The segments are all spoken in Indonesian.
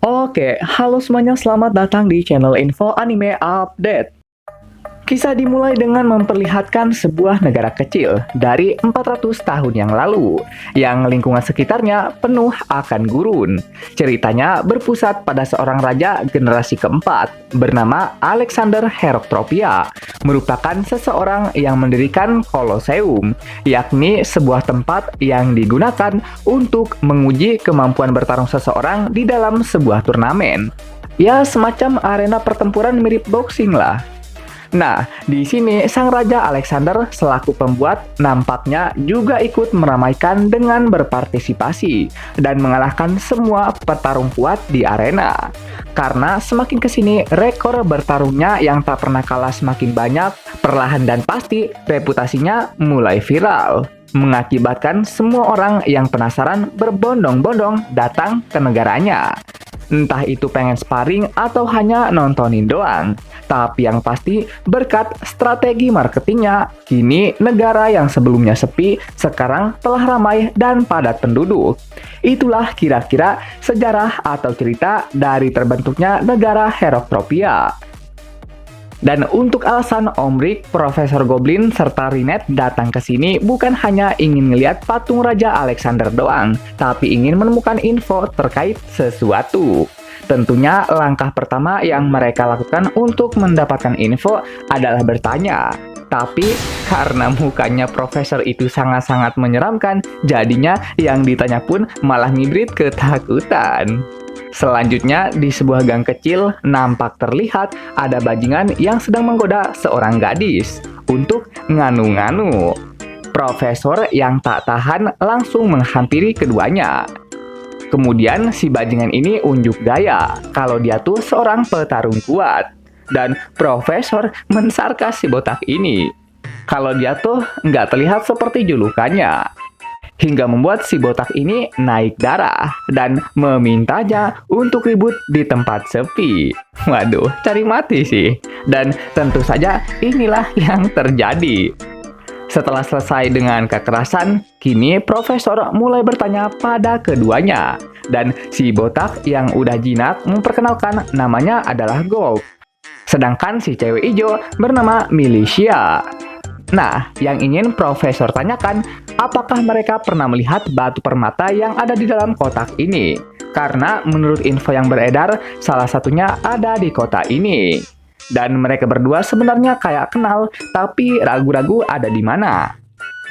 Oke, halo semuanya, selamat datang di channel Info Anime Update. Kisah dimulai dengan memperlihatkan sebuah negara kecil dari 400 tahun yang lalu, yang lingkungan sekitarnya penuh akan gurun. Ceritanya berpusat pada seorang raja generasi keempat, bernama Alexander Heroctopia, merupakan seseorang yang mendirikan Colosseum, yakni sebuah tempat yang digunakan untuk menguji kemampuan bertarung seseorang di dalam sebuah turnamen. Ya, semacam arena pertempuran mirip boxing lah. Nah, di sini sang Raja Alexander selaku pembuat nampaknya juga ikut meramaikan dengan berpartisipasi dan mengalahkan semua petarung kuat di arena. Karena semakin kesini rekor bertarungnya yang tak pernah kalah semakin banyak, perlahan dan pasti reputasinya mulai viral, mengakibatkan semua orang yang penasaran berbondong-bondong datang ke negaranya. Entah itu pengen sparring atau hanya nontonin doang. Tapi yang pasti, berkat strategi marketingnya, kini negara yang sebelumnya sepi, sekarang telah ramai dan padat penduduk. Itulah kira-kira sejarah atau cerita dari terbentuknya negara Heroctopia. Dan untuk alasan Om Rick, Profesor Goblin, serta Rinette datang ke sini bukan hanya ingin ngeliat patung Raja Alexander doang, tapi ingin menemukan info terkait sesuatu. Tentunya langkah pertama yang mereka lakukan untuk mendapatkan info adalah bertanya. Tapi karena mukanya profesor itu sangat-sangat menyeramkan, jadinya yang ditanya pun malah ngibrit ketakutan. Selanjutnya, di sebuah gang kecil, nampak terlihat ada bajingan yang sedang menggoda seorang gadis untuk nganu-nganu. Profesor yang tak tahan langsung menghampiri keduanya. Kemudian si bajingan ini unjuk gaya kalau dia tuh seorang petarung kuat. Dan Profesor mensarkas si botak ini kalau dia tuh nggak terlihat seperti julukannya. Hingga membuat si botak ini naik darah dan memintanya untuk ribut di tempat sepi. Waduh, cari mati sih. Dan tentu saja inilah yang terjadi. Setelah selesai dengan kekerasan, kini Profesor mulai bertanya pada keduanya. Dan si botak yang udah jinak memperkenalkan namanya adalah Gold. Sedangkan si cewek hijau bernama Milicia. Nah, yang ingin Profesor tanyakan, apakah mereka pernah melihat batu permata yang ada di dalam kotak ini? Karena menurut info yang beredar, salah satunya ada di kota ini. Dan mereka berdua sebenarnya kayak kenal, tapi ragu-ragu ada di mana.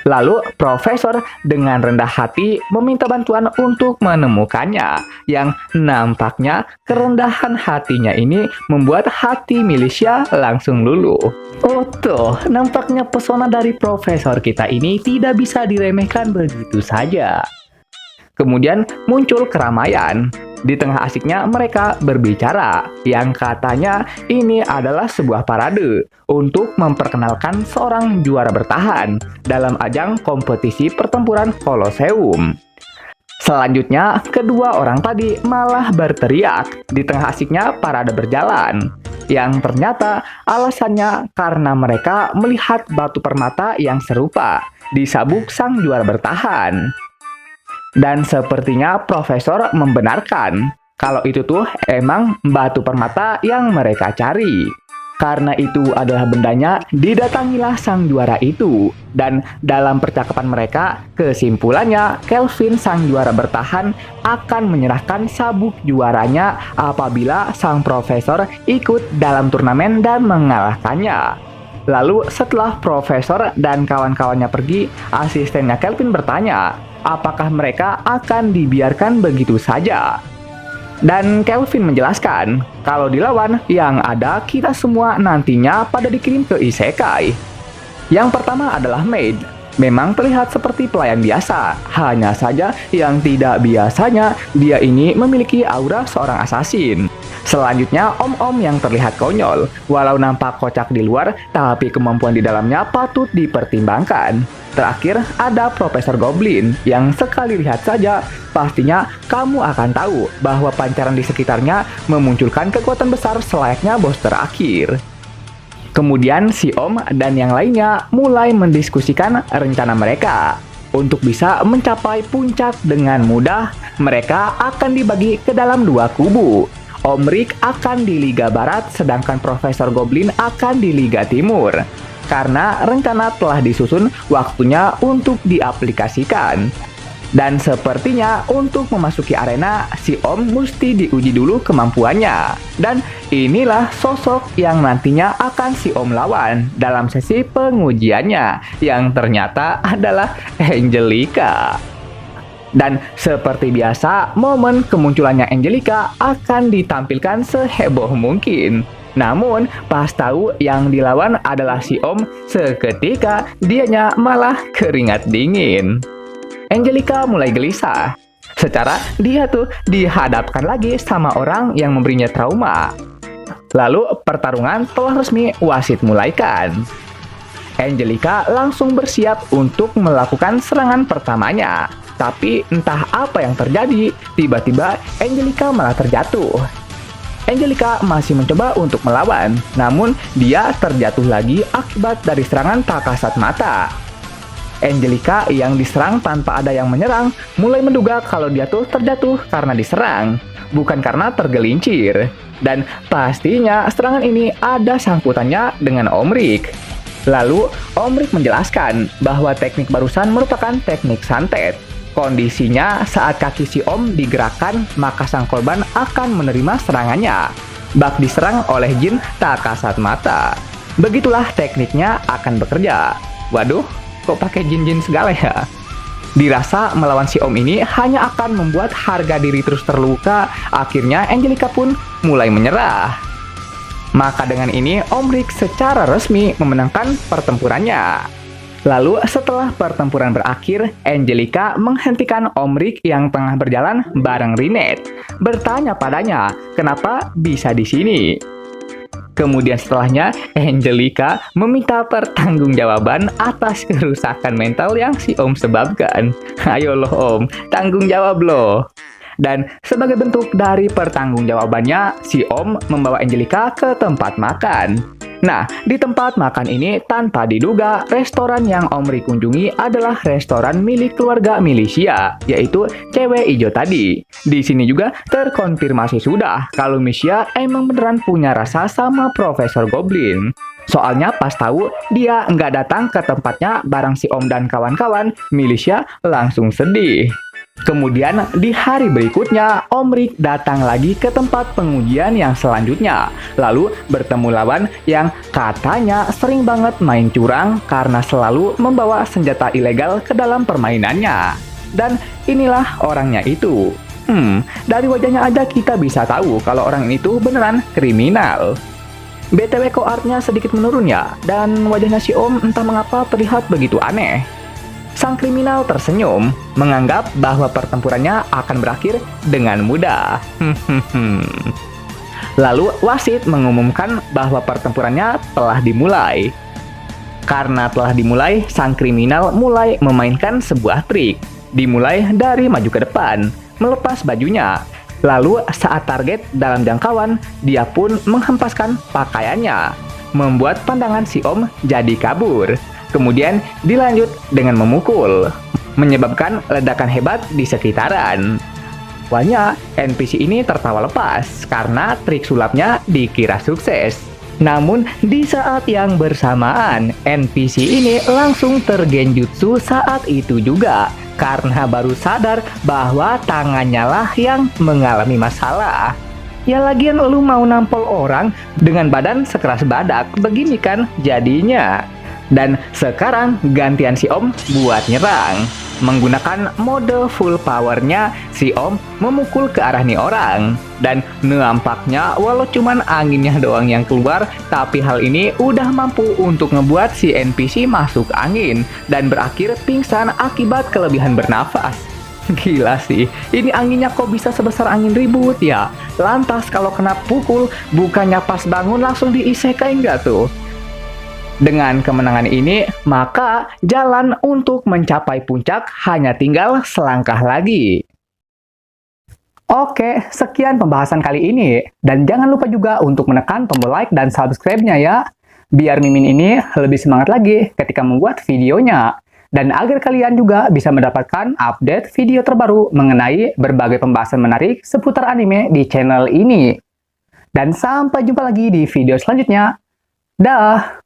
Lalu Profesor dengan rendah hati meminta bantuan untuk menemukannya, yang nampaknya kerendahan hatinya ini membuat hati Milicia langsung luluh. Oh tuh, nampaknya pesona dari Profesor kita ini tidak bisa diremehkan begitu saja. Kemudian muncul keramaian. Di tengah asiknya mereka berbicara, yang katanya ini adalah sebuah parade untuk memperkenalkan seorang juara bertahan dalam ajang kompetisi pertempuran Colosseum. Selanjutnya, kedua orang tadi malah berteriak di tengah asiknya parade berjalan, yang ternyata alasannya karena mereka melihat batu permata yang serupa di sabuk sang juara bertahan. Dan sepertinya Profesor membenarkan kalau itu tuh emang batu permata yang mereka cari. Karena itu adalah bendanya, didatangilah sang juara itu. Dan dalam percakapan mereka, kesimpulannya Kelvin sang juara bertahan akan menyerahkan sabuk juaranya apabila sang Profesor ikut dalam turnamen dan mengalahkannya. Lalu setelah Profesor dan kawan-kawannya pergi, asistennya Kelvin bertanya, apakah mereka akan dibiarkan begitu saja? Dan Kelvin menjelaskan, kalau dilawan, yang ada kita semua nantinya pada dikirim ke Isekai. Yang pertama adalah Maid. Memang terlihat seperti pelayan biasa, hanya saja yang tidak biasanya dia ini memiliki aura seorang asasin. Selanjutnya, om-om yang terlihat konyol. Walau nampak kocak di luar, tapi kemampuan di dalamnya patut dipertimbangkan. Terakhir, ada Profesor Goblin, yang sekali lihat saja, pastinya kamu akan tahu bahwa pancaran di sekitarnya memunculkan kekuatan besar selayaknya bos terakhir. Kemudian si Om dan yang lainnya mulai mendiskusikan rencana mereka. untuk bisa mencapai puncak dengan mudah, mereka akan dibagi ke dalam dua kubu. Om Rick akan di Liga Barat, sedangkan Profesor Goblin akan di Liga Timur. Karena rencana telah disusun, waktunya untuk diaplikasikan. Dan sepertinya untuk memasuki arena, si Om mesti diuji dulu kemampuannya. Dan inilah sosok yang nantinya akan si Om lawan dalam sesi pengujiannya, yang ternyata adalah Angelica. Dan seperti biasa, momen kemunculannya Angelica akan ditampilkan seheboh mungkin. Namun, pas tahu yang dilawan adalah si Om, seketika dianya malah keringat dingin. Angelica mulai gelisah. Secara dia tuh dihadapkan lagi sama orang yang memberinya trauma. Lalu pertarungan telah resmi wasit mulaikan. Angelica langsung bersiap untuk melakukan serangan pertamanya. Tapi entah apa yang terjadi, tiba-tiba Angelica malah terjatuh. Angelica masih mencoba untuk melawan, namun dia terjatuh lagi akibat dari serangan tak kasat mata. Angelica yang diserang tanpa ada yang menyerang mulai menduga kalau dia tuh terjatuh karena diserang, bukan karena tergelincir. Dan pastinya serangan ini ada sangkutannya dengan Om Rick. Lalu Om Rick menjelaskan bahwa teknik barusan merupakan teknik santet. Kondisinya saat kaki si Om digerakkan, maka sang korban akan menerima serangannya. Bak diserang oleh jin tak kasat mata. Begitulah tekniknya akan bekerja. Waduh, kok pakai jin-jin segala ya? Dirasa melawan si Om ini hanya akan membuat harga diri terus terluka. Akhirnya Angelica pun mulai menyerah. Maka dengan ini Om Rick secara resmi memenangkan pertempurannya. Lalu setelah pertempuran berakhir, Angelica menghentikan Om Rick yang tengah berjalan bareng Rinette, bertanya padanya kenapa bisa di sini. Kemudian setelahnya, Angelica meminta pertanggungjawaban atas kerusakan mental yang si Om sebabkan. Ayo loh Om, tanggung jawab loh. Dan sebagai bentuk dari pertanggungjawabannya, si Om membawa Angelica ke tempat makan. Nah, di tempat makan ini tanpa diduga, restoran yang Om Rick kunjungi adalah restoran milik keluarga Milicia, yaitu cewek ijo tadi. Di sini juga terkonfirmasi sudah kalau Milicia emang beneran punya rasa sama Profesor Goblin. Soalnya pas tahu dia nggak datang ke tempatnya bareng si Om dan kawan-kawan, Milicia langsung sedih. Kemudian di hari berikutnya, Om Rick datang lagi ke tempat pengujian yang selanjutnya. Lalu bertemu lawan yang katanya sering banget main curang karena selalu membawa senjata ilegal ke dalam permainannya. Dan inilah orangnya itu. Dari wajahnya aja kita bisa tahu kalau orang ini tuh beneran kriminal. BTW kok artnya sedikit menurun ya, dan wajahnya si Om entah mengapa terlihat begitu aneh. Sang kriminal tersenyum, menganggap bahwa pertempurannya akan berakhir dengan mudah. Lalu wasit mengumumkan bahwa pertempurannya telah dimulai. Karena telah dimulai, sang kriminal mulai memainkan sebuah trik. Dimulai dari maju ke depan, melepas bajunya. Lalu saat target dalam jangkauan, dia pun menghempaskan pakaiannya, membuat pandangan si Om jadi kabur. Kemudian dilanjut dengan memukul, menyebabkan ledakan hebat di sekitaran. Awalnya NPC ini tertawa lepas karena trik sulapnya dikira sukses. Namun di saat yang bersamaan, NPC ini langsung tergenjutsu saat itu juga karena baru sadar bahwa tangannya lah yang mengalami masalah. Ya lagian lu mau nampol orang dengan badan sekeras badak, begini kan jadinya. Dan sekarang gantian si Om buat nyerang. Menggunakan mode full powernya, si Om memukul ke arah nih orang. Dan nampaknya walau cuman anginnya doang yang keluar, tapi hal ini udah mampu untuk ngebuat si NPC masuk angin dan berakhir pingsan akibat kelebihan bernafas. Gila sih, ini anginnya kok bisa sebesar angin ribut ya? Lantas kalau kena pukul, bukannya pas bangun langsung diisekai nggak tuh? Dengan kemenangan ini, maka jalan untuk mencapai puncak hanya tinggal selangkah lagi. Oke, sekian pembahasan kali ini. Dan jangan lupa juga untuk menekan tombol like dan subscribe-nya ya. Biar Mimin ini lebih semangat lagi ketika membuat videonya. Dan agar kalian juga bisa mendapatkan update video terbaru mengenai berbagai pembahasan menarik seputar anime di channel ini. Dan sampai jumpa lagi di video selanjutnya. Dah!